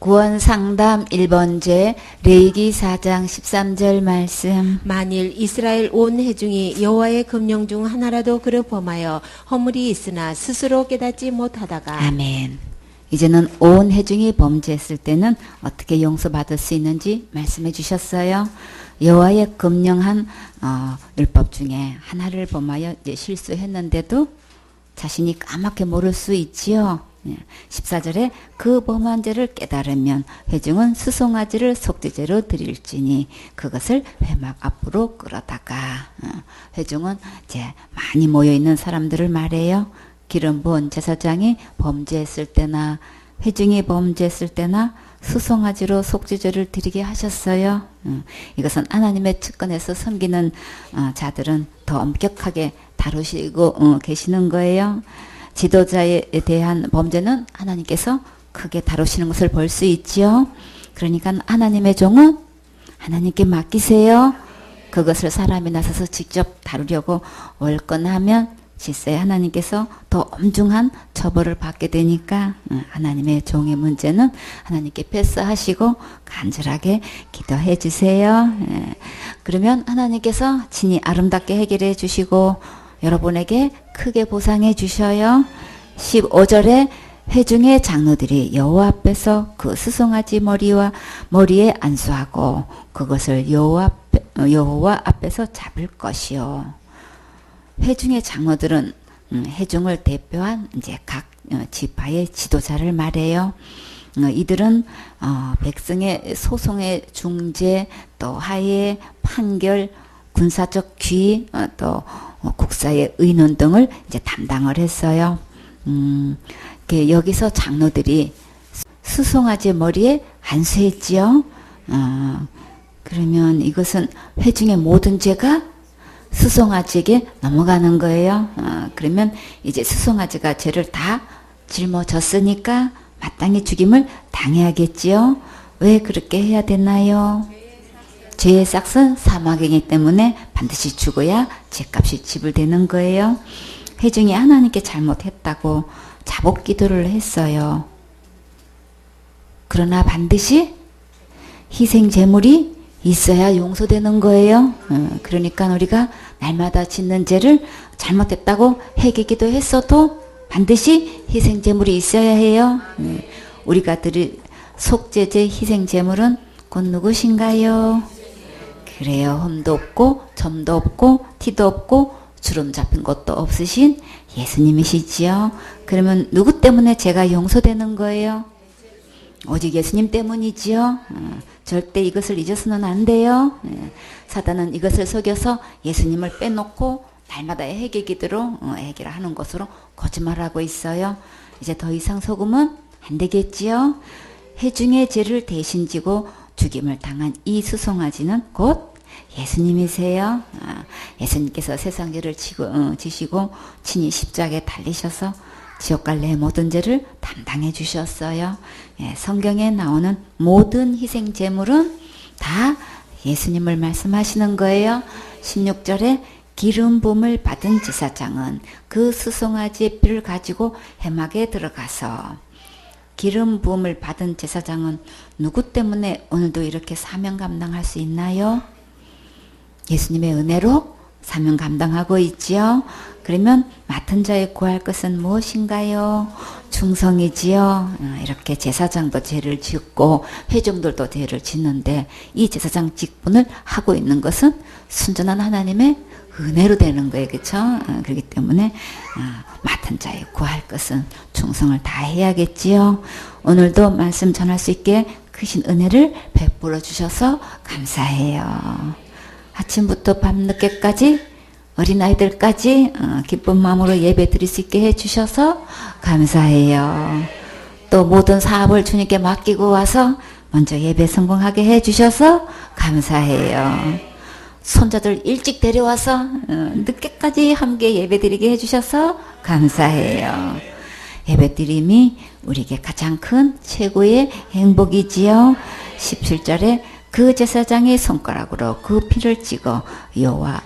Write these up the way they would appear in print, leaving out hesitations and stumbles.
구원상담 1번제 레위기 4장 13절 말씀. 만일 이스라엘 온 회중이 여호와의 금령 중 하나라도 그를 범하여 허물이 있으나 스스로 깨닫지 못하다가 아멘. 이제는 온 회중이 범죄했을 때는 어떻게 용서받을 수 있는지 말씀해 주셨어요. 여호와의 금령한 율법 중에 하나를 범하여 이제 실수했는데도 자신이 까맣게 모를 수 있지요. 14절에 그 범한 죄를 깨달으면 회중은 수송아지를 속죄제로 드릴지니 그것을 회막 앞으로 끌어다가 회중은 이제 많이 모여있는 사람들을 말해요. 기름 부은 제사장이 범죄했을 때나 회중이 범죄했을 때나 수송아지로 속죄제를 드리게 하셨어요. 이것은 하나님의 측근에서 섬기는 자들은 더 엄격하게 다루시고 계시는 거예요. 지도자에 대한 범죄는 하나님께서 크게 다루시는 것을 볼 수 있지요. 그러니까 하나님의 종은 하나님께 맡기세요. 그것을 사람이 나서서 직접 다루려고 월권하면 실세 하나님께서 더 엄중한 처벌을 받게 되니까 하나님의 종의 문제는 하나님께 패스하시고 간절하게 기도해 주세요. 그러면 하나님께서 친히 아름답게 해결해 주시고 여러분에게 크게 보상해 주셔요. 15절에 회중의 장로들이 여호와 앞에서 그 수송아지 머리에 안수하고 그것을 여호와 앞에서 잡을 것이요. 회중의 장로들은 회중을 대표한 이제 각 지파의 지도자를 말해요. 이들은 백성의 소송의 중재, 또 하해, 판결, 군사적 귀, 또 국사의 의논 등을 이제 담당을 했어요. 여기서 장로들이 수송아지 머리에 안수했지요. 그러면 이것은 회중의 모든 죄가 수송아지에게 넘어가는 거예요. 그러면 이제 수송아지가 죄를 다 짊어졌으니까 마땅히 죽임을 당해야겠지요. 왜 그렇게 해야 되나요? 죄의 삭은 사망이기 때문에 반드시 죽어야 죄값이 지불되는 거예요. 회중이 하나님께 잘못했다고 자복 기도를 했어요. 그러나 반드시 희생 제물이 있어야 용서되는 거예요. 그러니까 우리가 날마다 짓는 죄를 잘못했다고 회개기도 했어도 반드시 희생 제물이 있어야 해요. 우리가 드릴 속죄제 희생 제물은 곧 누구신가요? 그래요. 흠도 없고 점도 없고 티도 없고 주름 잡힌 것도 없으신 예수님이시지요. 그러면 누구 때문에 죄가 용서되는 거예요? 오직 예수님 때문이지요. 절대 이것을 잊어서는 안 돼요. 사단은 이것을 속여서 예수님을 빼놓고 날마다 회개기도로 해결하는 것으로 거짓말하고 있어요. 이제 더 이상 속으면 안 되겠지요. 회중의 죄를 대신 지고 죽임을 당한 이 수송아지는 곧 예수님이세요. 예수님께서 세상 죄를 지시고 친히 십자가에 달리셔서 지옥 갈 내 모든 죄를 담당해 주셨어요. 성경에 나오는 모든 희생 제물은 다 예수님을 말씀하시는 거예요. 16절에 기름 부음을 받은 제사장은 그 수송아지의 피를 가지고 회막에 들어가서 기름 부음을 받은 제사장은 누구 때문에 오늘도 이렇게 사명 감당할 수 있나요? 예수님의 은혜로 사명 감당하고 있지요. 그러면 맡은 자의 구할 것은 무엇인가요? 충성이지요. 이렇게 제사장도 죄를 짓고 회중들도 죄를 짓는데 이 제사장 직분을 하고 있는 것은 순전한 하나님의 은혜로 되는 거예요. 그렇죠? 그렇기 때문에 맡은 자의 구할 것은 충성을 다해야겠지요. 오늘도 말씀 전할 수 있게 크신 은혜를 베풀어 주셔서 감사해요. 아침부터 밤늦게까지 어린아이들까지 기쁜 마음으로 예배 드릴 수 있게 해주셔서 감사해요. 또 모든 사업을 주님께 맡기고 와서 먼저 예배 성공하게 해주셔서 감사해요. 손자들 일찍 데려와서 늦게까지 함께 예배 드리게 해주셔서 감사해요. 예배 드림이 우리에게 가장 큰 최고의 행복이지요. 17절에 그 제사장의 손가락으로 그 피를 찍어 여호와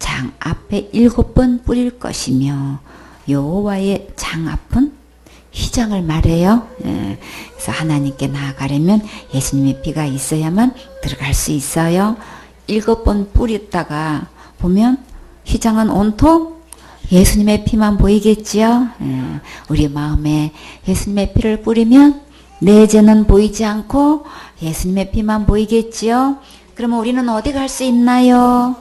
장 앞에 7번 뿌릴 것이며 여호와의 장 앞은 휘장을 말해요. 그래서 하나님께 나아가려면 예수님의 피가 있어야만 들어갈 수 있어요. 7번 뿌렸다가 보면 휘장은 온통 예수님의 피만 보이겠지요. 우리 마음에 예수님의 피를 뿌리면 내 죄는 보이지 않고 예수님의 피만 보이겠지요. 그러면 우리는 어디 갈 수 있나요?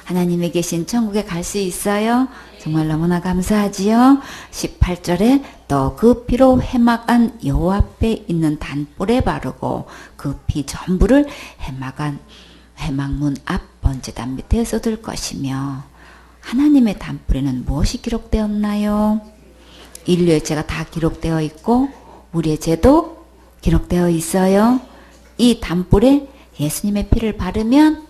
하나님이 계신 천국에 갈 수 있어요. 정말 너무나 감사하지요. 18절에 또 그 피로 회막한 여호와 앞에 있는 단불에 바르고 그 피 전부를 회막문 앞 번제단 밑에 쏟을 것이며, 하나님의 단불에는 무엇이 기록되었나요? 인류의 죄가 다 기록되어 있고 우리의 죄도 기록되어 있어요. 이 단불에 예수님의 피를 바르면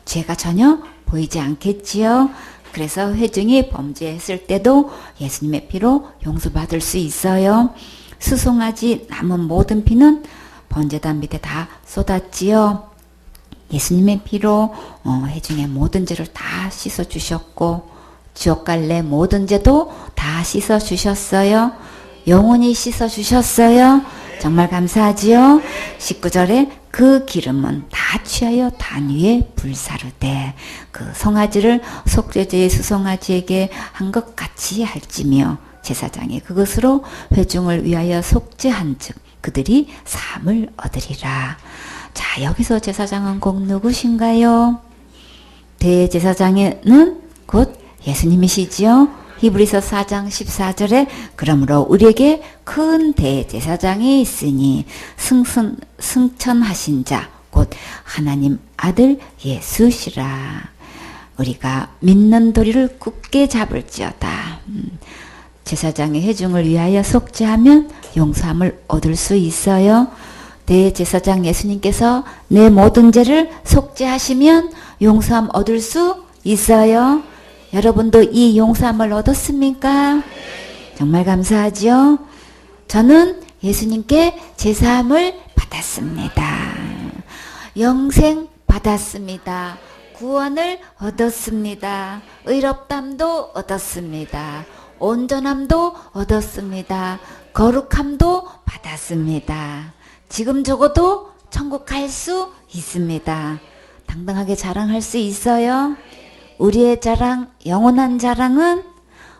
죄가 전혀 보이지 않겠지요. 그래서 회중이 범죄했을 때도 예수님의 피로 용서받을 수 있어요. 수송아지 남은 모든 피는 번제단 밑에 다 쏟았지요. 예수님의 피로 회중의 모든 죄를 다 씻어 주셨고, 지옥 갈래 모든 죄도 다 씻어 주셨어요. 영원히 씻어 주셨어요. 정말 감사하지요. 19절에 그 기름은 다 취하여 단 위에 불사르되 그 송아지를 속죄제의 수송아지에게 한 것 같이 할지며, 제사장이 그것으로 회중을 위하여 속죄한즉 그들이 사함을 얻으리라. 자, 여기서 제사장은 곧 누구신가요? 대제사장은 곧 예수님이시지요. 히브리서 4장 14절에 그러므로 우리에게 큰 대제사장이 있으니 승천하신 자 곧 하나님 아들 예수시라. 우리가 믿는 도리를 굳게 잡을지어다. 제사장의 회중을 위하여 속죄하면 용서함을 얻을 수 있어요. 대제사장 예수님께서 내 모든 죄를 속죄하시면 용서함 얻을 수 있어요. 여러분도 이 용서함을 얻었습니까? 정말 감사하죠. 저는 예수님께 제사함을 받았습니다. 영생 받았습니다. 구원을 얻었습니다. 의롭담도 얻었습니다. 온전함도 얻었습니다. 거룩함도 받았습니다. 지금 적어도 천국 갈 수 있습니다. 당당하게 자랑할 수 있어요. 우리의 자랑, 영원한 자랑은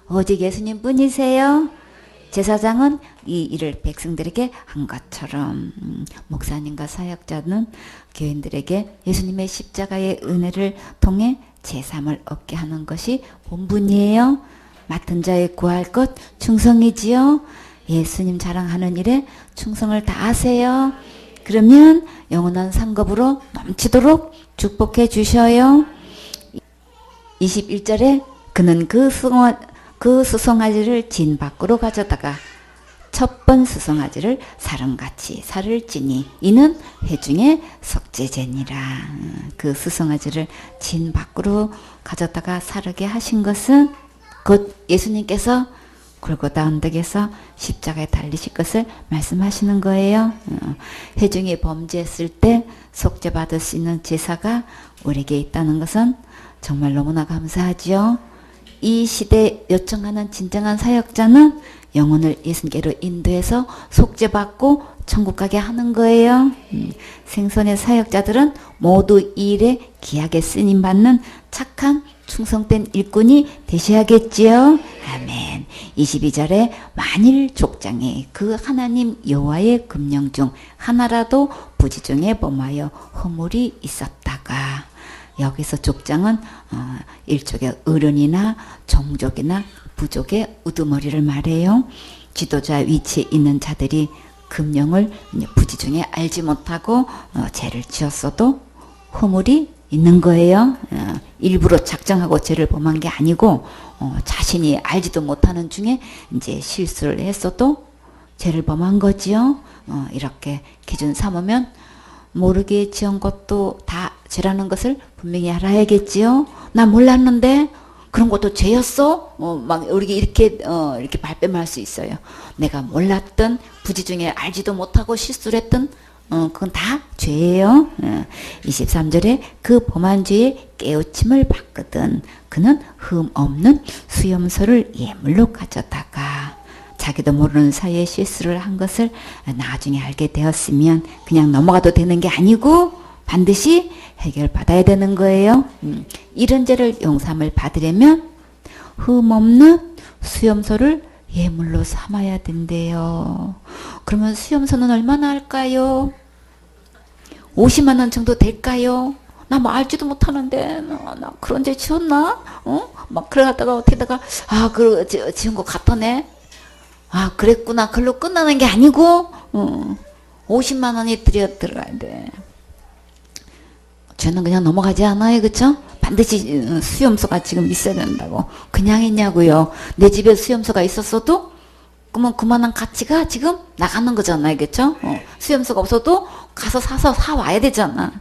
오직 예수님 뿐이세요. 제사장은 이 일을 백성들에게 한 것처럼 목사님과 사역자는 교인들에게 예수님의 십자가의 은혜를 통해 제삼을 얻게 하는 것이 본분이에요. 맡은 자에 구할 것 충성이지요. 예수님 자랑하는 일에 충성을 다하세요. 그러면 영원한 상급으로 넘치도록 축복해 주셔요. 21절에 그는 그 수송아지를 진 밖으로 가져다가 첫 번 수송아지를 사름같이 살을 찌니 이는 회중의 속죄제니라. 그 수송아지를 진 밖으로 가져다가 사르게 하신 것은 곧 예수님께서 골고다 언덕에서 십자가에 달리실 것을 말씀하시는 거예요. 회중이 범죄했을 때 속죄받을 수 있는 제사가 우리에게 있다는 것은 정말 너무나 감사하지요. 이 시대에 요청하는 진정한 사역자는 영혼을 예수님께로 인도해서 속죄받고 천국 가게 하는 거예요. 생선의 사역자들은 모두 이 일에 귀하게 쓰임받는 착한 충성된 일꾼이 되셔야겠지요. 아멘. 22절에 만일 족장에 그 하나님 여호와의 금령 중 하나라도 부지 중에 범하여 허물이 있었다가, 여기서 족장은 일족의 어른이나 종족이나 부족의 우두머리를 말해요. 지도자 위치에 있는 자들이 금령을 부지 중에 알지 못하고 죄를 지었어도 허물이 있는 거예요. 일부러 작정하고 죄를 범한 게 아니고 자신이 알지도 못하는 중에 이제 실수를 했어도 죄를 범한 거지요. 이렇게 기준 삼으면 모르게 지은 것도 다 죄라는 것을 분명히 알아야겠지요. 나 몰랐는데 그런 것도 죄였어? 막 우리 이렇게 발뺌할 수 있어요. 내가 몰랐던, 부지 중에 알지도 못하고 실수를 했던 그건 다 죄예요. 23절에 그 범한 죄에 깨우침을 받거든 그는 흠 없는 수염소를 예물로 가져다가, 자, 자기도 모르는 사이에 실수를 한 것을 나중에 알게 되었으면 그냥 넘어가도 되는 게 아니고 반드시 해결받아야 되는 거예요. 이런 죄를 용서함을 받으려면 흠없는 수염소를 예물로 삼아야 된대요. 그러면 수염소는 얼마나 할까요? 50만 원 정도 될까요? 나 뭐 알지도 못하는데 나 그런 죄 지었나? 막 그러다가 어떻게다가 지은 것 같더네. 그랬구나. 그걸로 끝나는 게 아니고 50만 원이 들어가야 돼. 저는 그냥 넘어가지 않아요. 그쵸? 반드시 수염소가 지금 있어야 된다고. 그냥 했냐고요. 내 집에 수염소가 있었어도 그러면 그만한 가치가 지금 나가는 거잖아요. 그쵸? 수염소가 없어도 가서 사서 사와야 되잖아.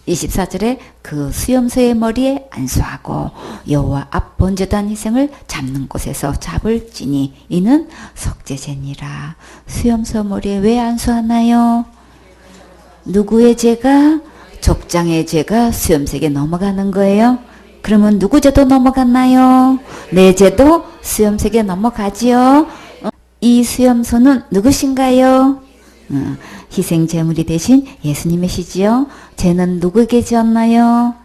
24절에 그 수염소의 머리에 안수하고 여호와 앞 번제단 희생을 잡는 곳에서 잡을지니 이는 속죄제니라. 수염소 머리에 왜 안수하나요? 누구의 죄가? 족장의 죄가 수염색에 넘어가는 거예요. 그러면 누구 죄도 넘어갔나요? 내 죄도 수염색에 넘어가지요. 이 수염소는 누구신가요? 희생 제물이 되신 예수님이시지요. 죄는 누구에게 지었나요?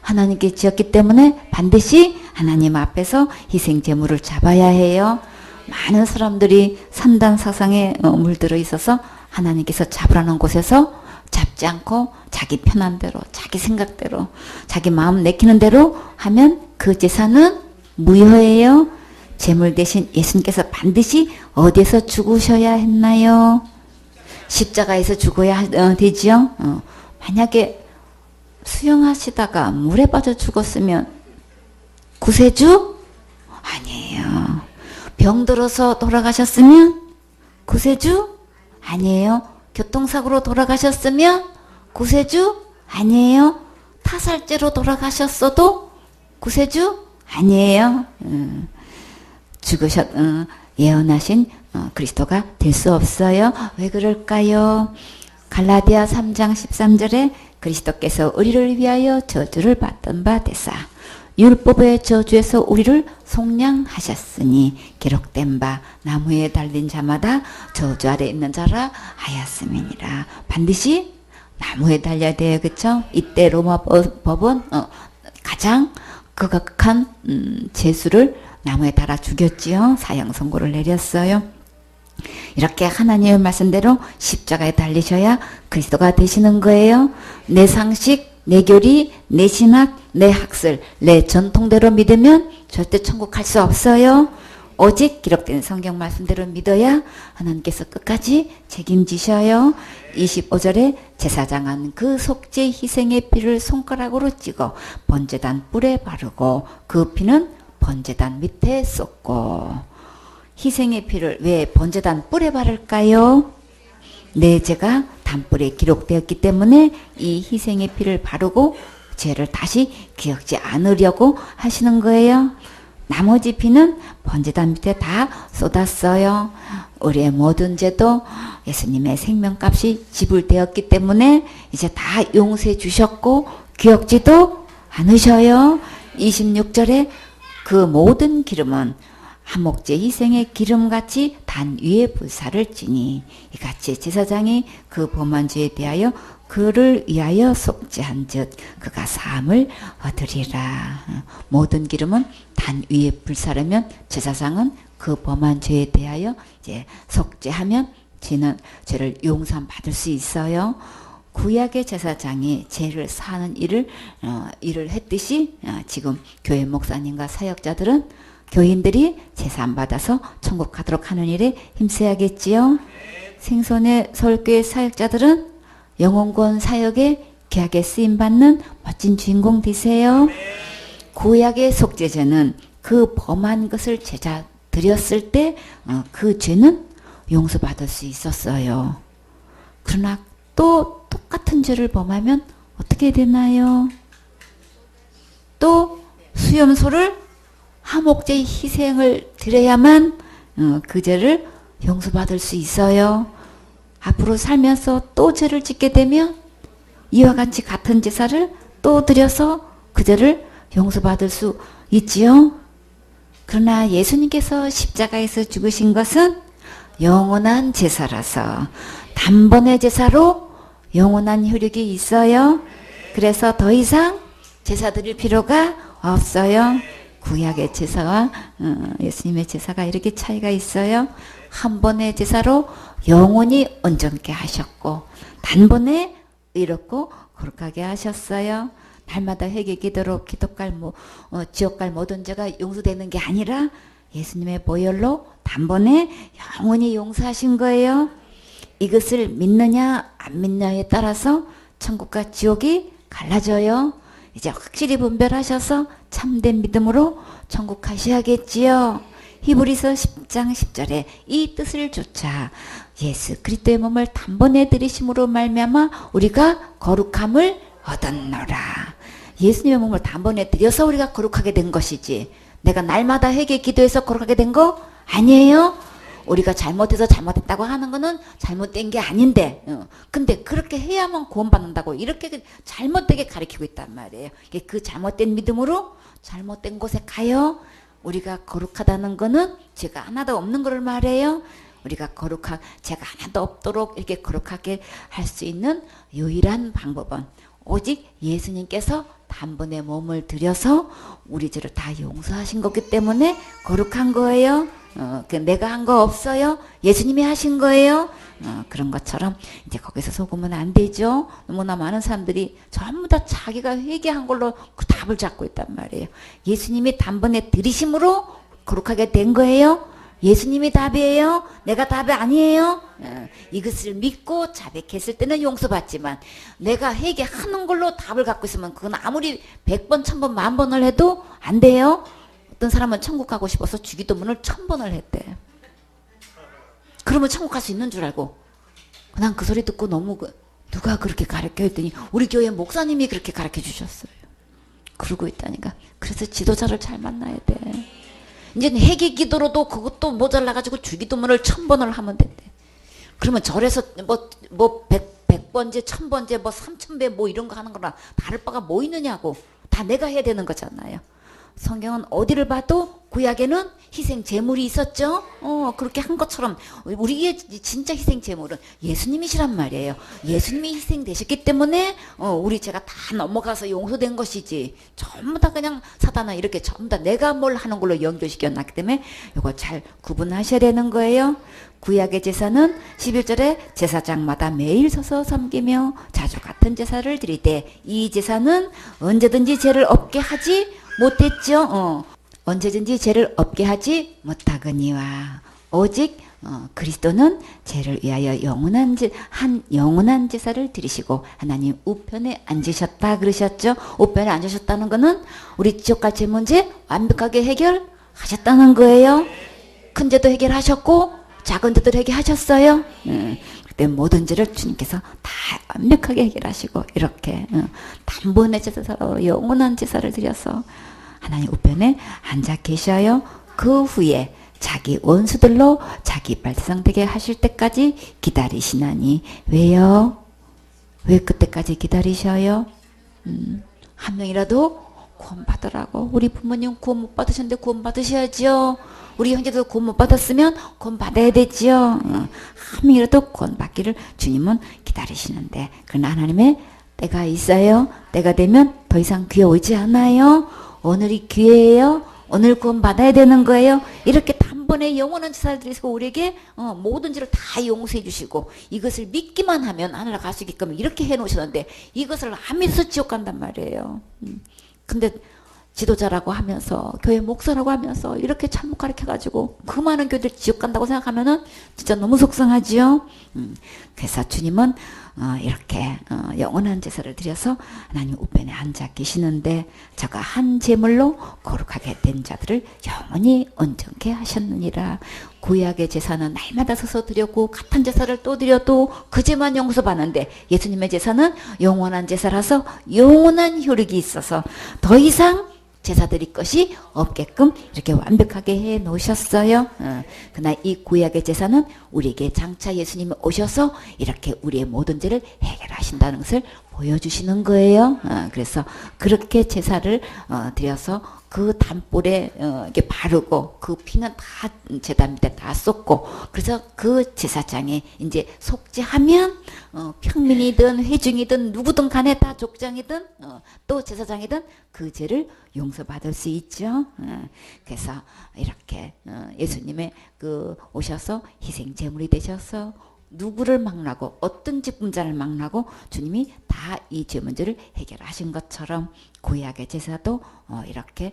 하나님께 지었기 때문에 반드시 하나님 앞에서 희생 제물을 잡아야 해요. 많은 사람들이 산단 사상에 물들어 있어서 하나님께서 잡으라는 곳에서 잡지 않고 자기 편한 대로, 자기 생각대로, 자기 마음 내키는 대로 하면 그 제사는 무효예요. 제물 대신 예수님께서 반드시 어디에서 죽으셔야 했나요? 십자가에서 죽어야 되지요. 만약에 수영하시다가 물에 빠져 죽었으면 구세주? 아니에요. 병들어서 돌아가셨으면 구세주? 아니에요. 교통사고로 돌아가셨으면 구세주? 아니에요. 타살죄로 돌아가셨어도 구세주? 아니에요. 예언하신 그리스도가 될 수 없어요. 왜 그럴까요? 갈라디아 3장 13절에 그리스도께서 우리를 위하여 저주를 받던 바 되사 율법의 저주에서 우리를 속량하셨으니 기록된 바 나무에 달린 자마다 저주 아래 있는 자라 하였음이니라. 반드시 나무에 달려야 돼요. 그쵸? 이때 로마 법은 가장 극악한 죄수를 나무에 달아 죽였지요. 사형 선고를 내렸어요. 이렇게 하나님의 말씀대로 십자가에 달리셔야 그리스도가 되시는 거예요. 내 상식, 내 교리, 내 신학, 내 학설, 내 전통대로 믿으면 절대 천국 갈 수 없어요. 오직 기록된 성경 말씀대로 믿어야 하나님께서 끝까지 책임지셔요. 25절에 제사장은 그 속죄 희생의 피를 손가락으로 찍어 번제단 뿔에 바르고 그 피는 번제단 밑에 쏟고. 희생의 피를 왜 번제단 뿔에 바를까요? 내 죄가 단뿔에 기록되었기 때문에 이 희생의 피를 바르고 죄를 다시 기억지 않으려고 하시는 거예요. 나머지 피는 번제단 밑에 다 쏟았어요. 우리의 모든 죄도 예수님의 생명값이 지불되었기 때문에 이제 다 용서해 주셨고 기억지도 않으셔요. 26절에 그 모든 기름은 한목제 희생의 기름같이 단 위에 불사를 지니 이같이 제사장이 그 범한 죄에 대하여 그를 위하여 속죄한 즉 그가 사함을 얻으리라. 모든 기름은 단 위에 불사르면 제사장은 그 범한 죄에 대하여 이제 속죄하면 죄를 용서 받을 수 있어요. 구약의 제사장이 죄를 사하는 일을 했듯이 지금 교회 목사님과 사역자들은 교인들이 제사 안 받아서 천국 가도록 하는 일에 힘써야겠지요. 생선의 서울교회 사역자들은 영혼권 사역에 귀하게 쓰임받는 멋진 주인공 되세요. 구약의 속죄제는 그 범한 것을 제자 드렸을 때 그 죄는 용서받을 수 있었어요. 그러나 또 똑같은 죄를 범하면 어떻게 되나요? 또 수염소를 하목제 희생을 드려야만 그 죄를 용서받을 수 있어요. 앞으로 살면서 또 죄를 짓게 되면 이와 같이 같은 제사를 또 드려서 그 죄를 용서받을 수 있지요. 그러나 예수님께서 십자가에서 죽으신 것은 영원한 제사라서 단번의 제사로 영원한 효력이 있어요. 그래서 더 이상 제사 드릴 필요가 없어요. 구약의 제사와 예수님의 제사가 이렇게 차이가 있어요. 한 번의 제사로 영원히 온전케 하셨고 단번에 의롭고 거룩하게 하셨어요. 날마다 회개 기도로 지옥 갈 모든 죄가 용서되는 게 아니라 예수님의 보혈로 단번에 영원히 용서하신 거예요. 이것을 믿느냐 안 믿느냐에 따라서 천국과 지옥이 갈라져요. 이제 확실히 분별하셔서 참된 믿음으로 천국 가셔야겠지요. 히브리서 10장 10절에 이 뜻을 좇아 예수 그리스도의 몸을 단번에 들이심으로 말미암아 우리가 거룩함을 얻었노라. 예수님의 몸을 단번에 들여서 우리가 거룩하게 된 것이지 내가 날마다 회개 기도해서 거룩하게 된 거 아니에요. 우리가 잘못해서 잘못했다고 하는 거는 잘못된 게 아닌데 근데 그렇게 해야만 구원받는다고 이렇게 잘못되게 가르치고 있단 말이에요. 그 잘못된 믿음으로 잘못된 곳에 가요. 우리가 거룩하다는 거는 죄가 하나도 없는 걸 말해요. 우리가 죄가 하나도 없도록 이렇게 거룩하게 할 수 있는 유일한 방법은 오직 예수님께서 단번에 몸을 들여서 우리 죄를 다 용서하신 거기 때문에 거룩한 거예요. 내가 한 거 없어요. 예수님이 하신 거예요. 그런 것처럼 이제 거기서 속으면 안 되죠. 너무나 많은 사람들이 전부 다 자기가 회개한 걸로 그 답을 잡고 있단 말이에요. 예수님이 단번에 들이심으로 거룩하게 된 거예요. 예수님이 답이에요. 내가 답이 아니에요. 이것을 믿고 자백했을 때는 용서받지만 내가 회개하는 걸로 답을 갖고 있으면 그건 아무리 100번, 1000번, 10,000번을 해도 안 돼요. 어떤 사람은 천국 가고 싶어서 주기도문을 1000번을 했대. 그러면 천국 갈 수 있는 줄 알고 난 그 소리 듣고 너무 누가 그렇게 가르쳐 했더니 우리 교회 목사님이 그렇게 가르쳐 주셨어요. 그러고 있다니까. 그래서 지도자를 잘 만나야 돼. 이제는 회개 기도로도 그것도 모자라가지고 주기도문을 1000번을 하면 된대. 그러면 절에서 뭐 100번째, 1000번째, 뭐 3000배 뭐 이런 거 하는 거랑 다를 바가 뭐 있느냐고. 다 내가 해야 되는 거잖아요. 성경은 어디를 봐도 구약에는 희생 제물이 있었죠. 그렇게 한 것처럼 우리의 진짜 희생 제물은 예수님이시란 말이에요. 예수님이 희생되셨기 때문에 우리 죄가 다 넘어가서 용서된 것이지 전부 다 그냥 사단아 이렇게 전부 다 내가 뭘 하는 걸로 연결시켜놨기 때문에 이거 잘 구분하셔야 되는 거예요. 구약의 제사는 11절에 제사장마다 매일 서서 섬기며 자주 같은 제사를 드리되 이 제사는 언제든지 죄를 없게 하지 못했죠. 언제든지 죄를 없게 하지 못하거니와 오직 그리스도는 죄를 위하여 영원한 제사를 드리시고 하나님 우편에 앉으셨다 그러셨죠. 우편에 앉으셨다는 것은 우리 지옥갈 죄 문제 완벽하게 해결하셨다는 거예요. 큰 죄도 해결하셨고 작은 죄도 해결하셨어요. 그때 모든 죄를 주님께서 다 완벽하게 해결하시고 이렇게 단번에 제사로 영원한 제사를 드려서 하나님 우편에 앉아 계셔요. 그 후에 자기 원수들로 자기 발상되게 하실 때까지 기다리시나니 왜요? 왜 그때까지 기다리셔요? 한 명이라도 구원 받으라고. 우리 부모님 구원 못 받으셨는데 구원 받으셔야죠. 우리 형제도 구원 못 받았으면 구원 받아야 되지요. 한 명이라도 구원 받기를 주님은 기다리시는데 그러나 하나님의 때가 있어요. 때가 되면 더 이상 기회 오지 않아요. 오늘이 기회예요. 오늘 구원 받아야 되는 거예요. 이렇게 단번에 영원한 제사를 드리시고 우리에게 모든 죄를 다 용서해 주시고 이것을 믿기만 하면 하늘에 갈 수 있게끔 이렇게 해놓으셨는데 이것을 안 믿어서 지옥 간단 말이에요. 근데 지도자라고 하면서 교회 목사라고 하면서 이렇게 잘못 가르쳐가지고 그 많은 교회들 지옥 간다고 생각하면은 진짜 너무 속상하지요. 그래서 주님은 이렇게 영원한 제사를 드려서 하나님 우편에 앉아 계시는데 저가 한 제물로 거룩하게 된 자들을 영원히 온전케 하셨느니라. 구약의 제사는 날마다 서서 드렸고 같은 제사를 또 드려도 그 죄만 용서받는데 예수님의 제사는 영원한 제사라서 영원한 효력이 있어서 더 이상 제사 드릴 것이 없게끔 이렇게 완벽하게 해 놓으셨어요. 그러나 이 구약의 제사는 우리에게 장차 예수님이 오셔서 이렇게 우리의 모든 죄를 해결하신다는 것을 보여주시는 거예요. 그래서 그렇게 제사를 드려서 그 단볼에 이렇게 바르고 그 피는 다 제단 밑에 다 쏟고 그래서 그 제사장이 이제 속죄하면 평민이든 회중이든 누구든 간에 다 족장이든 또 제사장이든 그 죄를 용서받을 수 있죠. 그래서 이렇게 예수님의 그 오셔서 희생 제물이 되셔서 누구를 막라고 어떤 직분자를 막라고 주님이 다 이 죄 문제를 해결하신 것처럼 구약의 제사도 이렇게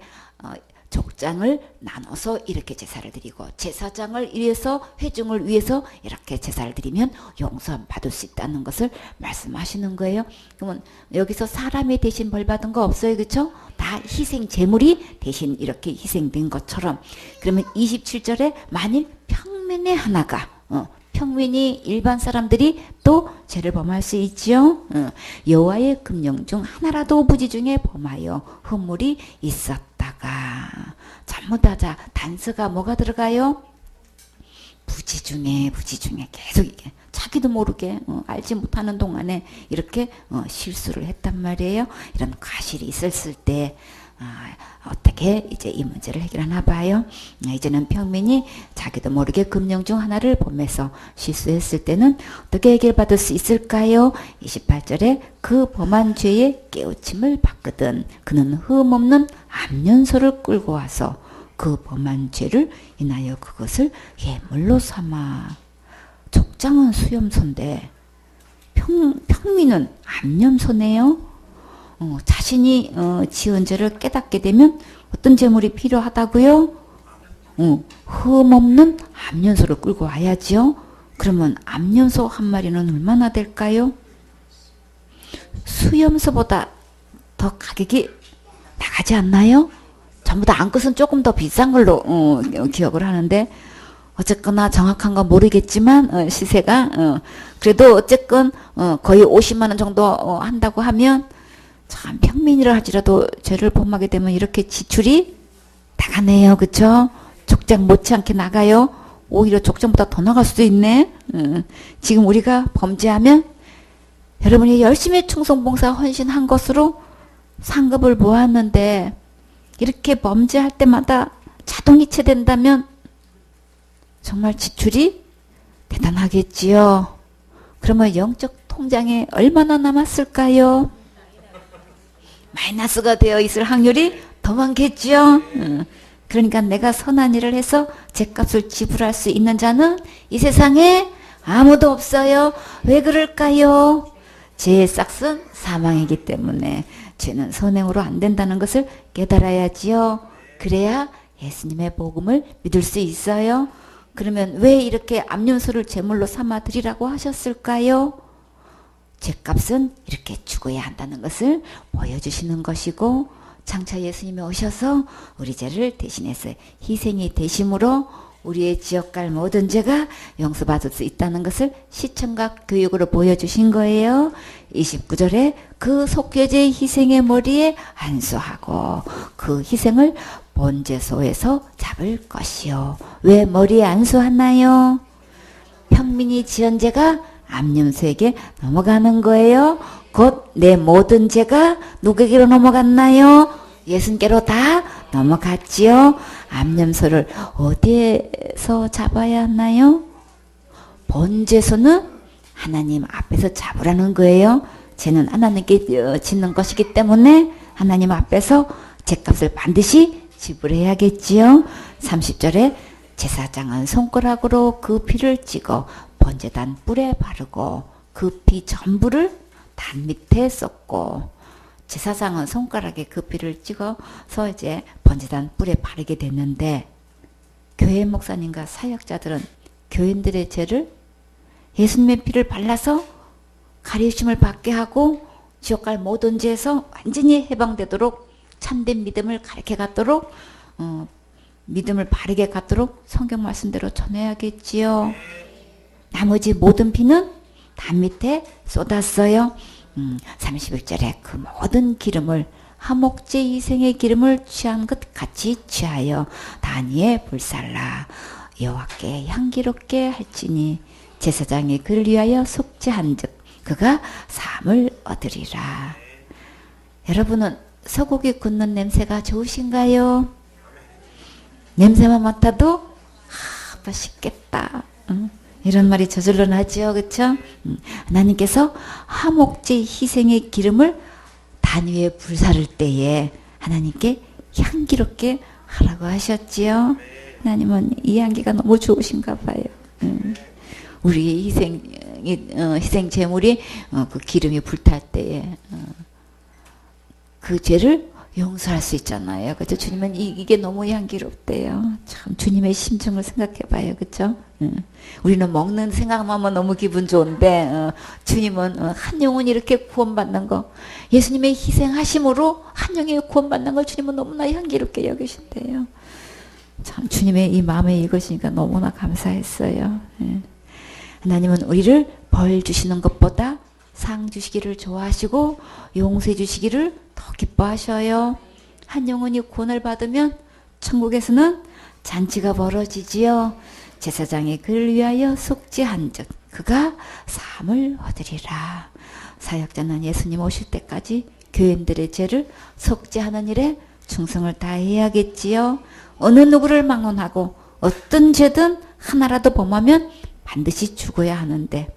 족장을 나눠서 이렇게 제사를 드리고 제사장을 위해서 회중을 위해서 이렇게 제사를 드리면 용서 받을 수 있다는 것을 말씀하시는 거예요. 그러면 여기서 사람이 대신 벌 받은 거 없어요, 그렇죠? 다 희생 제물이 대신 이렇게 희생된 것처럼. 그러면 27절에 만일 평민의 하나가 평민이 일반 사람들이 또 죄를 범할 수 있지요. 여호와의 금령 중 하나라도 부지 중에 범하여 흠물이 있었다가 전부 다 단서가 뭐가 들어가요? 부지 중에 계속 이게 자기도 모르게 알지 못하는 동안에 이렇게 실수를 했단 말이에요. 이런 과실이 있었을 때 어떻게 이제 이 문제를 해결하나 봐요. 이제는 평민이 자기도 모르게 금령 중 하나를 범해서 실수했을 때는 어떻게 해결받을 수 있을까요? 28절에 그 범한 죄에 깨우침을 받거든 그는 흠없는 암연소를 끌고 와서 그 범한 죄를 인하여 그것을 예물로 삼아. 족장은 수염소인데 평민은 암염소네요. 자신이 지은 죄를 깨닫게 되면 어떤 제물이 필요하다고요? 흠없는 암연소를 끌고 와야지요. 그러면 암연소 한 마리는 얼마나 될까요? 수염소보다 더 가격이 나가지 않나요? 전부 다 암컷은 조금 더 비싼 걸로 기억을 하는데 어쨌거나 정확한 건 모르겠지만 시세가 그래도 어쨌건 거의 50만 원 정도 한다고 하면 참 평민이라 할지라도 죄를 범하게 되면 이렇게 지출이 나가네요. 그쵸? 족장 못지않게 나가요. 오히려 족장보다 더 나갈 수도 있네. 지금 우리가 범죄하면 여러분이 열심히 충성봉사 헌신한 것으로 상급을 모았는데 이렇게 범죄할 때마다 자동이체 된다면 정말 지출이 대단하겠지요. 그러면 영적 통장에 얼마나 남았을까요? 마이너스가 되어 있을 확률이 더 많겠죠. 그러니까 내가 선한 일을 해서 죗값을 지불할 수 있는 자는 이 세상에 아무도 없어요. 왜 그럴까요? 죄의 싹은 사망이기 때문에 죄는 선행으로 안 된다는 것을 깨달아야지요. 그래야 예수님의 복음을 믿을 수 있어요. 그러면 왜 이렇게 암염소를 제물로 삼아 드리라고 하셨을까요? 죄값은 이렇게 죽어야 한다는 것을 보여주시는 것이고 장차 예수님이 오셔서 우리 죄를 대신해서 희생이 되심으로 우리의 지옥 갈 모든 죄가 용서받을 수 있다는 것을 시청각 교육으로 보여주신 거예요. 29절에 그 속죄제의 희생의 머리에 안수하고 그 희생을 번제소에서 잡을 것이요. 왜 머리에 안수하나요? 평민이 지은 죄가 암염소에게 넘어가는 거예요. 곧 내 모든 죄가 누구에게로 넘어갔나요? 예수님께로 다 넘어갔지요. 암염소를 어디에서 잡아야 하나요? 번제소는 하나님 앞에서 잡으라는 거예요. 죄는 하나님께 짓는 것이기 때문에 하나님 앞에서 죄값을 반드시 지불해야겠지요. 30절에 제사장은 손가락으로 그 피를 찍어 번제단 뿔에 바르고 그 피 전부를 단 밑에 쏟고 제사장은 손가락에 그 피를 찍어서 이제 번제단 뿔에 바르게 됐는데 교회 목사님과 사역자들은 교인들의 죄를 예수님의 피를 발라서 가리우심을 받게 하고 지옥 갈 모든 죄에서 완전히 해방되도록 참된 믿음을 가르쳐 갖도록 믿음을 바르게 갖도록 성경 말씀대로 전해야겠지요. 나머지 모든 피는 단 밑에 쏟았어요. 31절에 그 모든 기름을 화목제 희생의 기름을 취한 것 같이 취하여 단위에 불살라 여호와께 향기롭게 할지니 제사장이 그를 위하여 속죄한즉 그가 사함을 얻으리라. 여러분은 소고기 굽는 냄새가 좋으신가요? 냄새만 맡아도 맛있겠다. 이런 말이 저절로 나죠. 그쵸? 하나님께서 화목제 희생의 기름을 단 위에 불사를 때에 하나님께 향기롭게 하라고 하셨지요. 하나님은 이 향기가 너무 좋으신가 봐요. 우리의 희생 제물이 그 기름이 불탈 때에 그 죄를 용서할 수 있잖아요. 그죠? 주님은 이게 너무 향기롭대요. 참 주님의 심정을 생각해 봐요. 그죠? 우리는 먹는 생각만 하면 너무 기분 좋은데 주님은 한 영혼이 이렇게 구원받는 거, 예수님의 희생하심으로 한 영혼이 구원받는 걸 주님은 너무나 향기롭게 여기신대요. 참 주님의 이 마음에 읽으시니까 너무나 감사했어요. 하나님은 우리를 벌 주시는 것보다 상 주시기를 좋아하시고 용서해 주시기를 더 기뻐하셔요. 한 영혼이 구원을 받으면 천국에서는 잔치가 벌어지지요. 제사장이 그를 위하여 속죄한즉 그가 사함을 얻으리라. 사역자는 예수님 오실 때까지 교인들의 죄를 속죄하는 일에 충성을 다해야겠지요. 어느 누구를 막론하고 어떤 죄든 하나라도 범하면 반드시 죽어야 하는데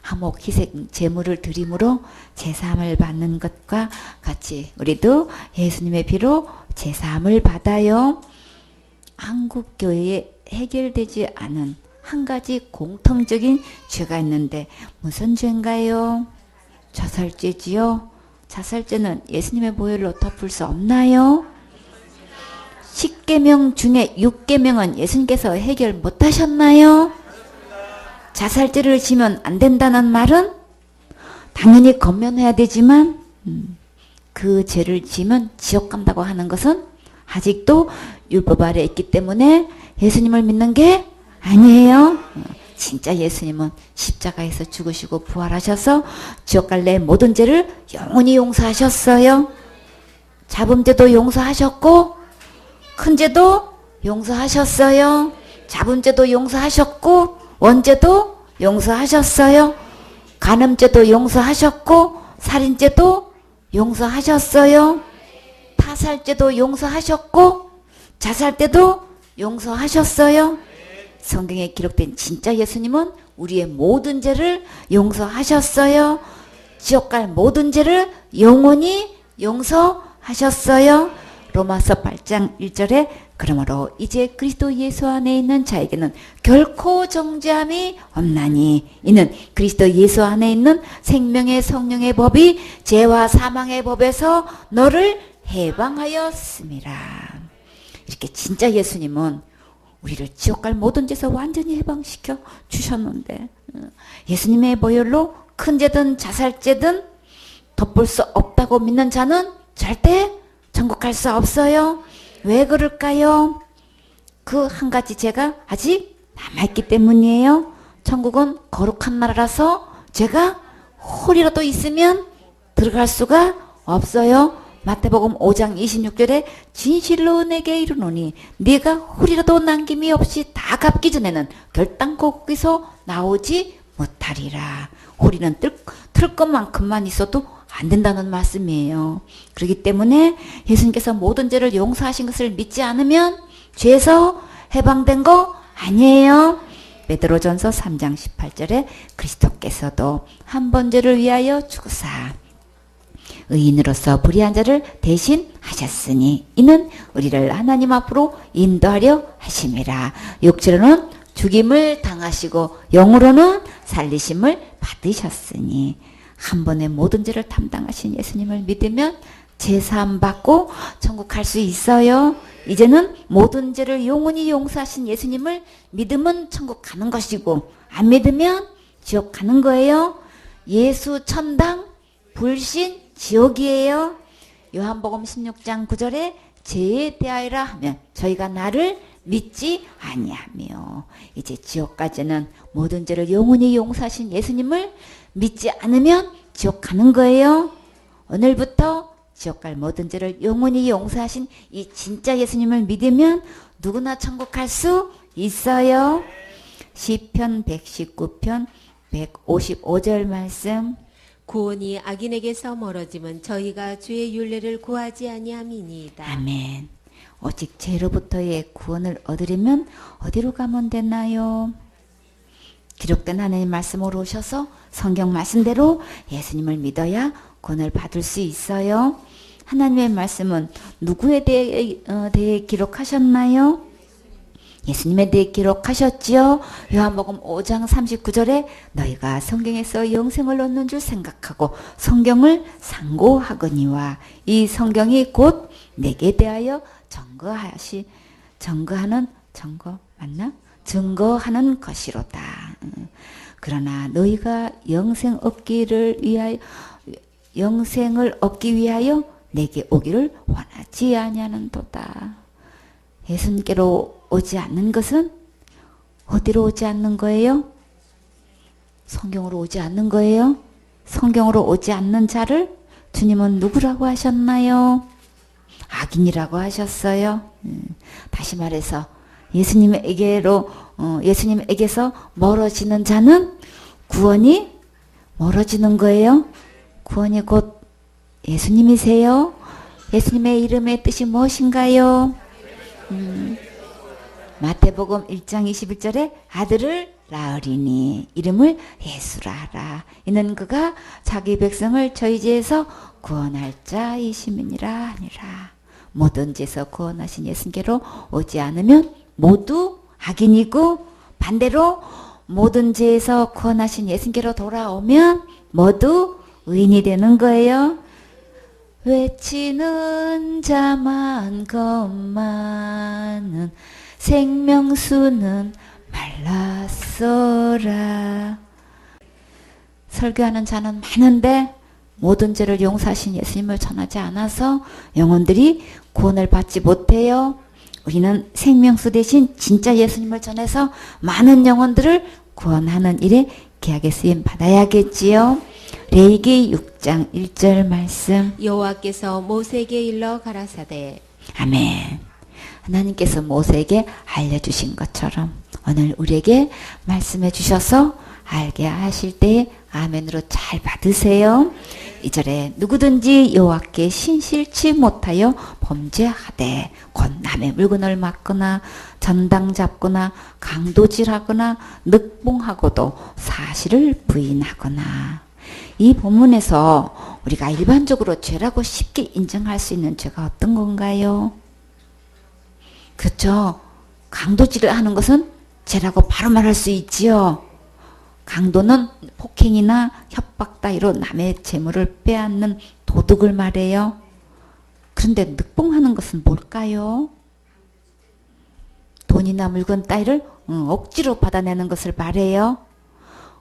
화목 희생 제물을 드림으로 제사함을 받는 것과 같이 우리도 예수님의 피로 제사함을 받아요. 한국 교회에 해결되지 않은 한 가지 공통적인 죄가 있는데 무슨 죄인가요? 자살죄지요. 자살죄는 예수님의 보혈로 덮을 수 없나요? 10계명 중에 6계명은 예수님께서 해결 못하셨나요? 자살죄를 지면 안 된다는 말은 당연히 건면해야 되지만 그 죄를 지면 지옥 간다고 하는 것은 아직도 율법 아래 있기 때문에 예수님을 믿는 게 아니에요. 진짜 예수님은 십자가에서 죽으시고 부활하셔서 지옥 갈래 모든 죄를 영원히 용서하셨어요. 자범죄도 용서하셨고 큰 죄도 용서하셨어요. 자범죄도 용서하셨고 원죄도 용서하셨어요. 간음죄도 용서하셨고 살인죄도 용서하셨어요. 타살죄도 용서하셨고 자살죄도 용서하셨어요. 성경에 기록된 진짜 예수님은 우리의 모든 죄를 용서하셨어요. 지옥 갈 모든 죄를 영원히 용서하셨어요. 로마서 8장 1절에 그러므로 이제 그리스도 예수 안에 있는 자에게는 결코 정죄함이 없나니 이는 그리스도 예수 안에 있는 생명의 성령의 법이 죄와 사망의 법에서 너를 해방하였음이라. 이렇게 진짜 예수님은 우리를 지옥 갈 모든 죄에서 완전히 해방시켜 주셨는데 예수님의 보혈로 큰 죄든 자살죄든 덮을 수 없다고 믿는 자는 절대 천국 갈 수 없어요. 왜 그럴까요? 그 한 가지 죄가 아직 남아있기 때문이에요. 천국은 거룩한 나라라서 죄가 홀이라도 있으면 들어갈 수가 없어요. 마태복음 5장 26절에 진실로 내게 이르노니 네가 홀이라도 남김이 없이 다 갚기 전에는 결단코 거기서 나오지 못하리라. 홀이는 틀 것만큼만 있어도 안 된다는 말씀이에요. 그렇기 때문에 예수님께서 모든 죄를 용서하신 것을 믿지 않으면 죄에서 해방된 거 아니에요. 베드로전서 3장 18절에 그리스도께서도 한 번 죄를 위하여 죽으사 의인으로서 불의한 자를 대신 하셨으니 이는 우리를 하나님 앞으로 인도하려 하심이라. 육체로는 죽임을 당하시고 영으로는 살리심을 받으셨으니 한 번에 모든 죄를 담당하신 예수님을 믿으면 제사함 받고 천국 갈 수 있어요. 이제는 모든 죄를 영원히 용서하신 예수님을 믿으면 천국 가는 것이고 안 믿으면 지옥 가는 거예요. 예수 천당 불신 지옥이에요. 요한복음 16장 9절에 죄에 대하여라 하면 저희가 나를 믿지 아니하며 이제 지옥까지는 모든 죄를 영원히 용서하신 예수님을 믿지 않으면 지옥 가는 거예요. 오늘부터 지옥 갈 모든 죄를 영원히 용서하신 이 진짜 예수님을 믿으면 누구나 천국 갈 수 있어요. 시편 119편 155절 말씀 구원이 악인에게서 멀어짐은 저희가 주의 율례를 구하지 아니함이니이다. 아멘. 오직 죄로부터의 구원을 얻으려면 어디로 가면 되나요? 기록된 하나님 말씀으로 오셔서 성경 말씀대로 예수님을 믿어야 구원을 받을 수 있어요. 하나님의 말씀은 누구에 대해 기록하셨나요? 예수님에 대해 기록하셨지요. 요한복음 5장 39절에 너희가 성경에서 영생을 얻는 줄 생각하고 성경을 상고하거니와 이 성경이 곧 내게 대하여 증거하는 것이로다. 그러나 너희가 영생을 얻기 위하여 내게 오기를 원하지 아니하는도다. 예수님께로 오지 않는 것은 어디로 오지 않는 거예요? 성경으로 오지 않는 거예요. 성경으로 오지 않는 자를 주님은 누구라고 하셨나요? 악인이라고 하셨어요. 다시 말해서 예수님에게서 멀어지는 자는 구원이 멀어지는 거예요. 구원이 곧 예수님이세요. 예수님의 이름의 뜻이 무엇인가요? 마태복음 1장 21절에 아들을 낳으리니 이름을 예수라 하라. 이는 그가 자기 백성을 저희 죄에서 구원할 자이심이니라 하니라. 모든 죄에서 구원하신 예수님께로 오지 않으면 모두 악인이고, 반대로 모든 죄에서 구원하신 예수님께로 돌아오면 모두 의인이 되는 거예요. 외치는 자만 것만은 생명수는 말랐어라. 설교하는 자는 많은데 모든 죄를 용서하신 예수님을 전하지 않아서 영혼들이 구원을 받지 못해요. 우리는 생명수 대신 진짜 예수님을 전해서 많은 영혼들을 구원하는 일에 귀하게 쓰임 받아야겠지요. 레위기 6장 1절 말씀. 여호와께서 모세에게 일러 가라사대. 아멘. 하나님께서 모세에게 알려주신 것처럼 오늘 우리에게 말씀해 주셔서 알게 하실 때에 아멘으로 잘 받으세요. 2절에 누구든지 여호와께 신실치 못하여 범죄하되 곧 남의 물건을 막거나 전당 잡거나 강도질하거나 늑봉하고도 사실을 부인하거나. 이 본문에서 우리가 일반적으로 죄라고 쉽게 인정할 수 있는 죄가 어떤 건가요? 그렇죠. 강도질을 하는 것은 죄라고 바로 말할 수 있지요. 강도는 폭행이나 협박 따위로 남의 재물을 빼앗는 도둑을 말해요. 그런데 늑봉하는 것은 뭘까요? 돈이나 물건 따위를 억지로 받아내는 것을 말해요.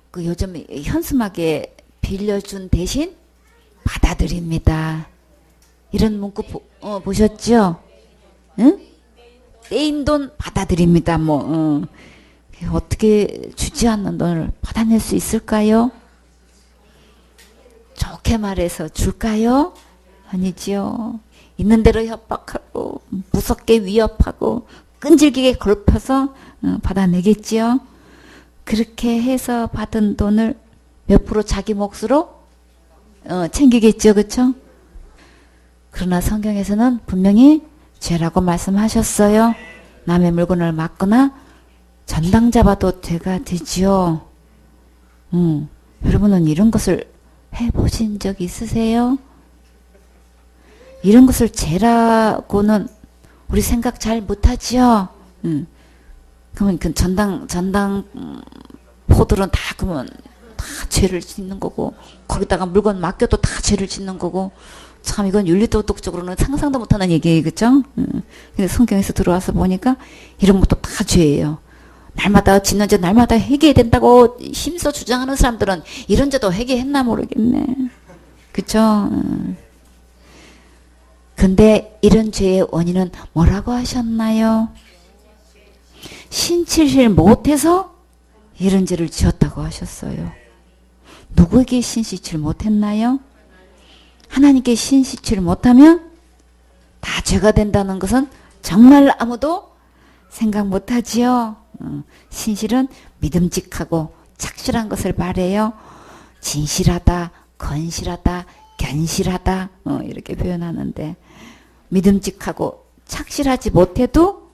그 요즘 현수막에 빌려준 대신 받아들입니다. 이런 문구 보셨죠? 응? 떼인 돈 받아들입니다. 어떻게 주지 않는 돈을 받아낼 수 있을까요? 좋게 말해서 줄까요? 아니지요. 있는 대로 협박하고 무섭게 위협하고 끈질기게 괴롭혀서 받아내겠지요. 그렇게 해서 받은 돈을 몇 프로 자기 몫으로 챙기겠죠. 그렇죠? 그러나 성경에서는 분명히 죄라고 말씀하셨어요. 남의 물건을 막거나 전당 잡아도 죄가 되지요. 여러분은 이런 것을 해보신 적 있으세요? 이런 것을 죄라고는 우리 생각 잘 못하지요. 그러면 그 전당 포들은 다 그러면 다 죄를 짓는 거고, 거기다가 물건 맡겨도 다 죄를 짓는 거고, 참 이건 윤리도덕적으로는 상상도 못하는 얘기예요. 그렇죠? 근데 성경에서 들어와서 보니까 이런 것도 다 죄예요. 날마다 짓는 죄 날마다 회개해야 된다고 힘써 주장하는 사람들은 이런 죄도 회개했나 모르겠네. 그쵸? 근데 이런 죄의 원인은 뭐라고 하셨나요? 신실을 못해서 이런 죄를 지었다고 하셨어요. 누구에게 신실을 못했나요? 하나님께 신실을 못하면 다 죄가 된다는 것은 정말 아무도 생각 못하지요. 신실은 믿음직하고 착실한 것을 말해요. 진실하다, 건실하다, 견실하다 이렇게 표현하는데 믿음직하고 착실하지 못해도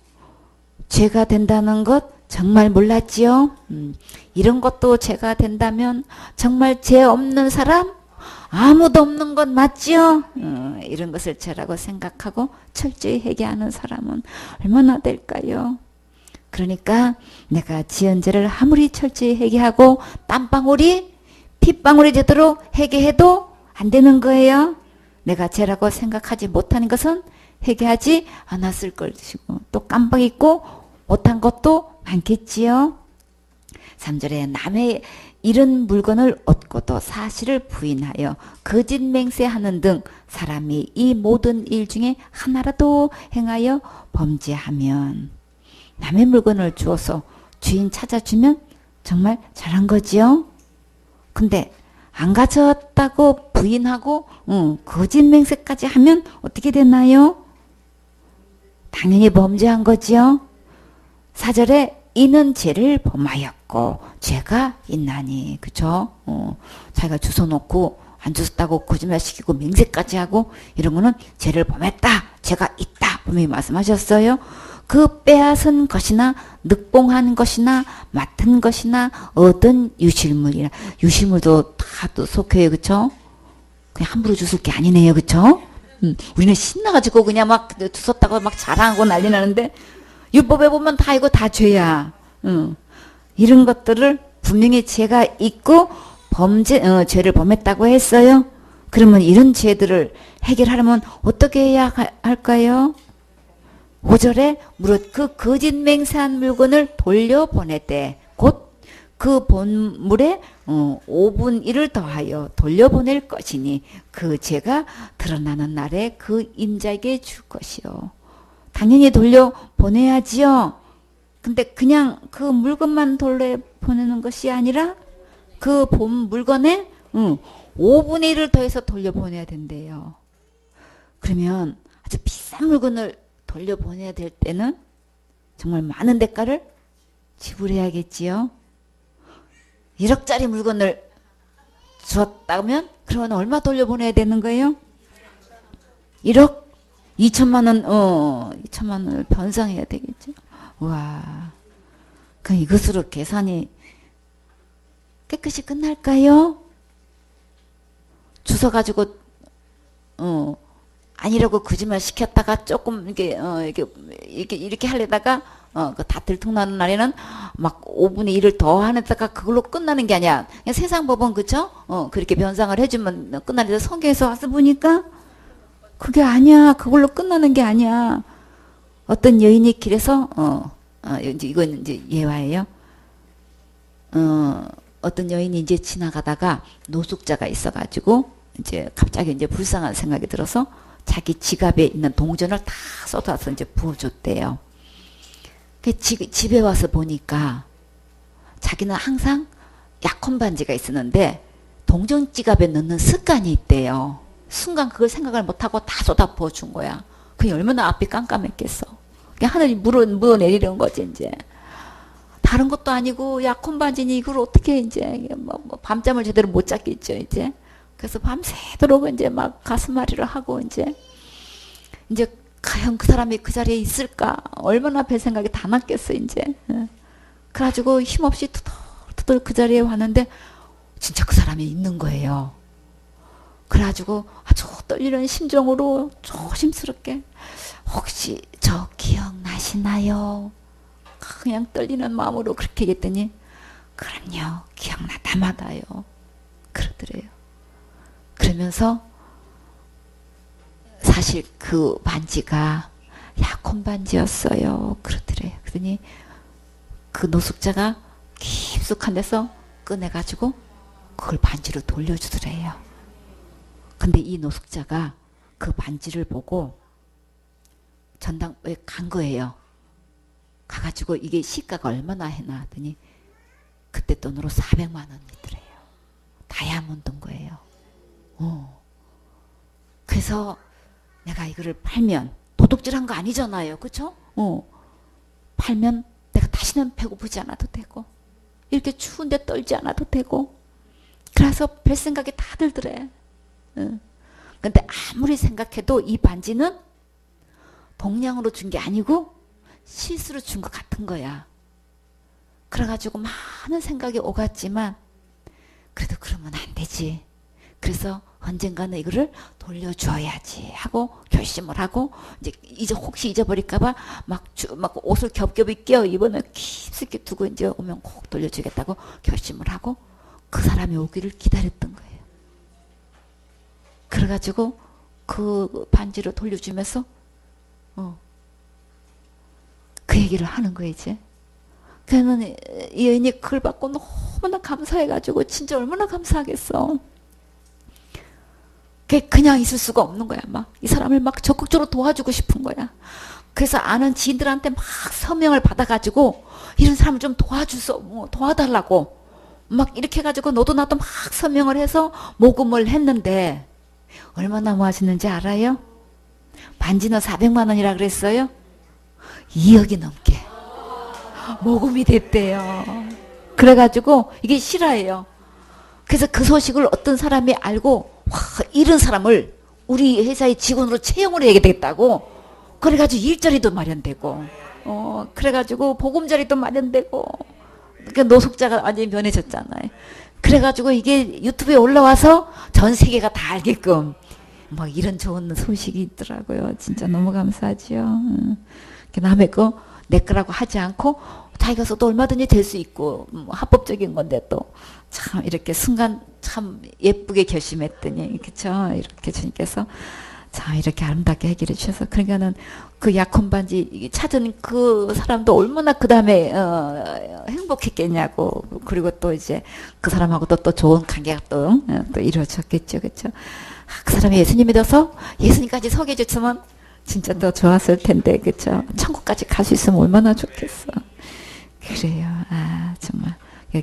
죄가 된다는 것 정말 몰랐지요? 이런 것도 죄가 된다면 정말 죄 없는 사람? 아무도 없는 것 맞지요? 이런 것을 죄라고 생각하고 철저히 회개하는 사람은 얼마나 될까요? 그러니까 내가 지은 죄를 아무리 철저히 회개하고 땀방울이 핏방울이 되도록 회개해도 안 되는 거예요. 내가 죄라고 생각하지 못하는 것은 회개하지 않았을 것이고 또 깜빡 잊고 못한 것도 많겠지요. 3절에 남의 잃은 물건을 얻고도 사실을 부인하여 거짓 맹세하는 등 사람이 이 모든 일 중에 하나라도 행하여 범죄하면 남의 물건을 주어서 주인 찾아주면 정말 잘한 거지요. 근데 안 가져왔다고 부인하고 거짓 맹세까지 하면 어떻게 되나요? 당연히 범죄한 거지요. 4절에 이는 죄를 범하였고 죄가 있나니 그쵸? 자기가 주워놓고 안 주웠다고 거짓말시키고 맹세까지 하고 이런 거는 죄를 범했다. 죄가 있다. 분명히 말씀하셨어요. 그 빼앗은 것이나 늑봉한 것이나 맡은 것이나 얻은 유실물이나 유실물도 다 또 속해요. 그쵸? 그냥 함부로 주술 게 아니네요. 그쵸? 우리는 신나가지고 그냥 막 주웠다고 막 자랑하고 난리 나는데 율법에 보면 다 이거 다 죄야. 이런 것들을 분명히 죄가 있고 죄를 범했다고 했어요. 그러면 이런 죄들을 해결하려면 어떻게 해야 할까요? 5절에 무릇 그 거짓 맹세한 물건을 돌려보내되 곧 그 본물에 5분 1을 더하여 돌려보낼 것이니 그 죄가 드러나는 날에 그 임자에게 줄 것이요. 당연히 돌려보내야지요. 근데 그냥 그 물건만 돌려보내는 것이 아니라 그 본 물건에 5분의 1을 더해서 돌려보내야 된대요. 그러면 아주 비싼 물건을 돌려보내야 될 때는 정말 많은 대가를 지불해야겠지요. 1억짜리 물건을 줬다면 그러면 얼마 돌려보내야 되는 거예요? 1억 2천만 원, 2천만 원을 변상해야 되겠죠. 와, 그 이것으로 계산이 깨끗이 끝날까요? 주워가지고 아니라고 거짓말 시켰다가 조금 이렇게 하려다가 다 들통나는 날에는 막 5분의 1을 더 하려다가 그걸로 끝나는 게 아니야. 그냥 세상 법은 그쵸? 그렇게 변상을 해주면 끝나는데 성경에서 와서 보니까 그게 아니야. 그걸로 끝나는 게 아니야. 어떤 여인이 길에서 이건 이제 예화예요. 어떤 여인이 이제 지나가다가 노숙자가 있어가지고 이제 갑자기 이제 불쌍한 생각이 들어서 자기 지갑에 있는 동전을 다 쏟아서 이제 부어줬대요. 집에 와서 보니까 자기는 항상 약혼 반지가 있었는데 동전 지갑에 넣는 습관이 있대요. 순간 그걸 생각을 못하고 다 쏟아 부어준 거야. 그게 얼마나 앞이 깜깜했겠어. 그냥 하늘이 물어내리는 거지 이제. 다른 것도 아니고 약혼 반지니 이걸 어떻게 이제 밤잠을 제대로 못 잤겠죠 이제. 그래서 밤새도록 이제 막 가슴앓이를 하고 이제 과연 그 사람이 그 자리에 있을까? 얼마나 별 생각이 다 났겠어 이제. 그래가지고 힘없이 투덜투덜 그 자리에 왔는데 진짜 그 사람이 있는 거예요. 그래가지고 아주 떨리는 심정으로 조심스럽게 혹시 저 기억나시나요? 그냥 떨리는 마음으로 그렇게 얘기했더니 그럼요 기억나다마다요 그러더래요. 그러면서 사실 그 반지가 약혼 반지였어요 그러더래요. 그러더니 그 노숙자가 깊숙한 데서 꺼내가지고 그걸 반지로 돌려주더래요. 근데 이 노숙자가 그 반지를 보고 전당에 간 거예요. 가가지고 이게 시가가 얼마나 해나 하더니 그때 돈으로 400만 원이더래요. 다이아몬드인 거예요. 그래서 내가 이거를 팔면 도둑질한 거 아니잖아요. 그쵸? 팔면 내가 다시는 배고프지 않아도 되고 이렇게 추운데 떨지 않아도 되고 그래서 별 생각이 다 들더래. 응. 근데 아무리 생각해도 이 반지는 동량으로 준 게 아니고 실수로 준 것 같은 거야. 그래가지고 많은 생각이 오갔지만 그래도 그러면 안 되지. 그래서 언젠가는 이거를 돌려줘야지 하고 결심을 하고 이제 혹시 잊어버릴까봐 막 옷을 겹겹이 껴 입어는 깊숙이 두고 이제 오면 꼭 돌려주겠다고 결심을 하고 그 사람이 오기를 기다렸던 거예요. 그래가지고 그 반지를 돌려주면서 그 얘기를 하는 거예요 이제. 그는 이 여인이 그걸 받고 너무나 감사해가지고 진짜 얼마나 감사하겠어. 그냥 있을 수가 없는 거야. 막 이 사람을 막 적극적으로 도와주고 싶은 거야. 그래서 아는 지인들한테 막 서명을 받아가지고 이런 사람을 좀 도와달라고 막 이렇게 해가지고 너도 나도 막 서명을 해서 모금을 했는데 얼마나 모아지는지 알아요? 반지는 400만 원이라 그랬어요. 2억이 넘게 모금이 됐대요. 그래가지고 이게 실화예요. 그래서 그 소식을 어떤 사람이 알고 이런 사람을 우리 회사의 직원으로 채용을 해야 되겠다고 그래가지고 일자리도 마련되고 그래가지고 보금자리도 마련되고 그 노숙자가 완전히 변해졌잖아요. 그래가지고 이게 유튜브에 올라와서 전 세계가 다 알게끔 뭐 이런 좋은 소식이 있더라고요. 진짜 너무 감사하지요. 남의 거 내 거라고 하지 않고 자기가 써도 얼마든지 될 수 있고 합법적인 건데 또 참 이렇게 순간 참 예쁘게 결심했더니 그쵸? 이렇게 주님께서 참 이렇게 아름답게 해결해 주셔서 그러니까는 그 약혼 반지 찾은 그 사람도 얼마나 그 다음에 행복했겠냐고. 그리고 또 이제 그 사람하고도 또 좋은 관계가 또 이루어졌겠죠. 그쵸? 그 사람이 예수님 믿어서 예수님까지 소개해 줬으면 진짜 더 좋았을 텐데, 그쵸? 천국까지 갈 수 있으면 얼마나 좋겠어. 그래요. 아, 정말.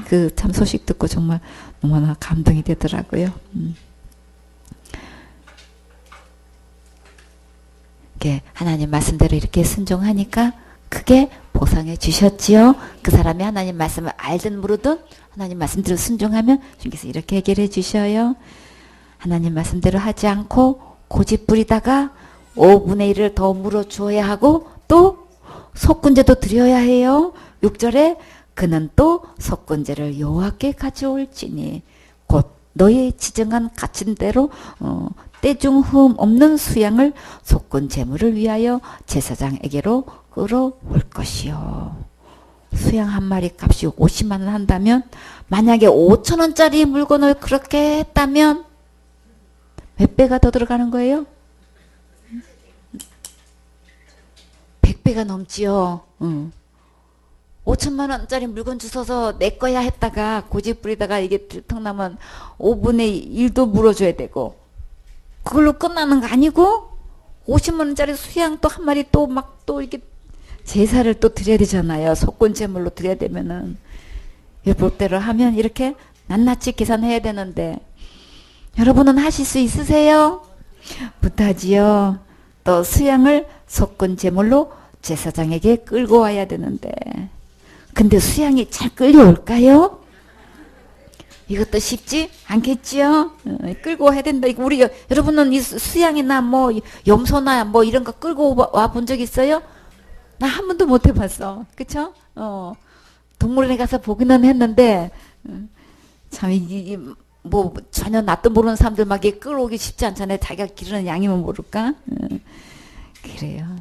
그 참 소식 듣고 정말 너무나 감동이 되더라고요. 하나님 말씀대로 이렇게 순종하니까 크게 보상해 주셨지요. 그 사람이 하나님 말씀을 알든 모르든 하나님 말씀대로 순종하면 주님께서 이렇게 해결해 주셔요. 하나님 말씀대로 하지 않고 고집 부리다가 5분의 1을 더 물어줘야 하고 또 속군제도 드려야 해요. 6절에 그는 또 속군제를 여호와께 가져올지니 곧 너의 지정한 갇힌대로 때중 흠 없는 수양을 속군 제물을 위하여 제사장에게로 끌어올 것이요. 수양 한 마리 값이 50만 원 한다면 만약에 5천 원짜리 물건을 그렇게 했다면 몇 배가 더 들어가는 거예요? 100배가 넘지요. 5천만 원짜리 물건 주워서 내 거야 했다가 고집 부리다가 이게 들통나면 5분의 1도 물어줘야 되고 그걸로 끝나는 거 아니고 50만 원짜리 수양 또 한 마리 또 막 또 이렇게 제사를 또 드려야 되잖아요. 속건 제물로 드려야 되면은 율법대로 하면 이렇게 낱낱이 계산해야 되는데 여러분은 하실 수 있으세요? 못하지요. 또 수양을 속건 제물로 제사장에게 끌고 와야 되는데 근데 수양이 잘 끌려올까요? 이것도 쉽지 않겠지요? 끌고 와야 된다. 우리 여러분은 이 수양이나 뭐 염소나 뭐 이런 거 끌고 와 본 적 있어요? 나 한 번도 못 해봤어. 그쵸? 동물원에 가서 보기는 했는데 참 뭐 전혀 낯도 모르는 사람들 막 끌어오기 쉽지 않잖아요. 자기가 기르는 양이면 모를까? 그래요.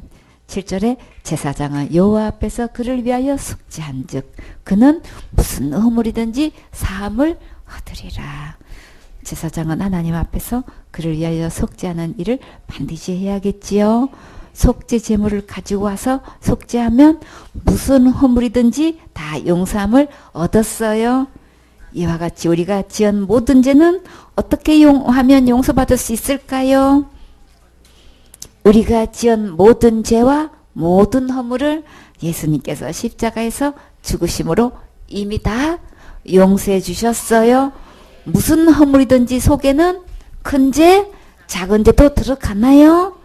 7절에 제사장은 여호와 앞에서 그를 위하여 속죄한즉 그는 무슨 허물이든지 사함을 얻으리라. 제사장은 하나님 앞에서 그를 위하여 속죄하는 일을 반드시 해야겠지요. 속죄 제물을 가지고 와서 속죄하면 무슨 허물이든지 다 용서함을 얻었어요. 이와 같이 우리가 지은 모든 죄는 어떻게 하면 용서받을 수 있을까요? 우리가 지은 모든 죄와 모든 허물을 예수님께서 십자가에서 죽으심으로 이미 다 용서해 주셨어요. 무슨 허물이든지 속에는 큰 죄, 작은 죄도 들어가나요?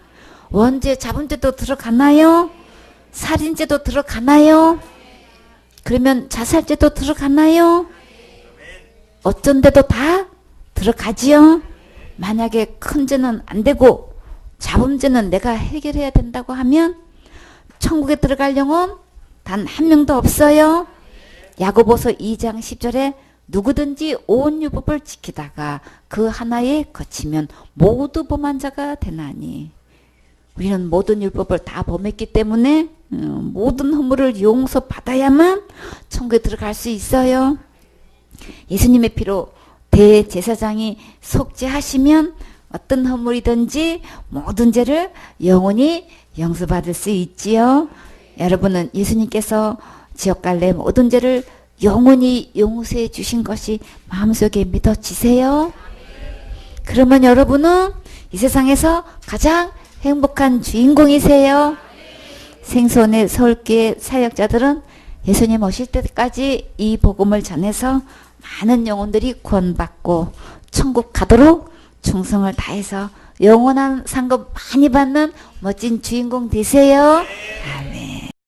원죄, 자본죄도 들어가나요? 살인죄도 들어가나요? 그러면 자살죄도 들어가나요? 어쩐데도 다 들어가지요. 만약에 큰 죄는 안 되고 작은 죄는 내가 해결해야 된다고 하면 천국에 들어갈 영혼 단 한 명도 없어요. 야고보서 2장 10절에 누구든지 온 율법을 지키다가 그 하나에 거치면 모두 범한 자가 되나니. 우리는 모든 율법을 다 범했기 때문에 모든 허물을 용서받아야만 천국에 들어갈 수 있어요. 예수님의 피로 대제사장이 속죄하시면 어떤 허물이든지 모든 죄를 영원히 용서받을 수 있지요. 여러분은 예수님께서 지옥 갈래 모든 죄를 영원히 용서해 주신 것이 마음속에 믿어지세요? 그러면 여러분은 이 세상에서 가장 행복한 주인공이세요. 생손의 서울교회 사역자들은 예수님 오실 때까지 이 복음을 전해서 많은 영혼들이 구원받고 천국 가도록 충성을 다해서 영원한 상급 많이 받는 멋진 주인공 되세요.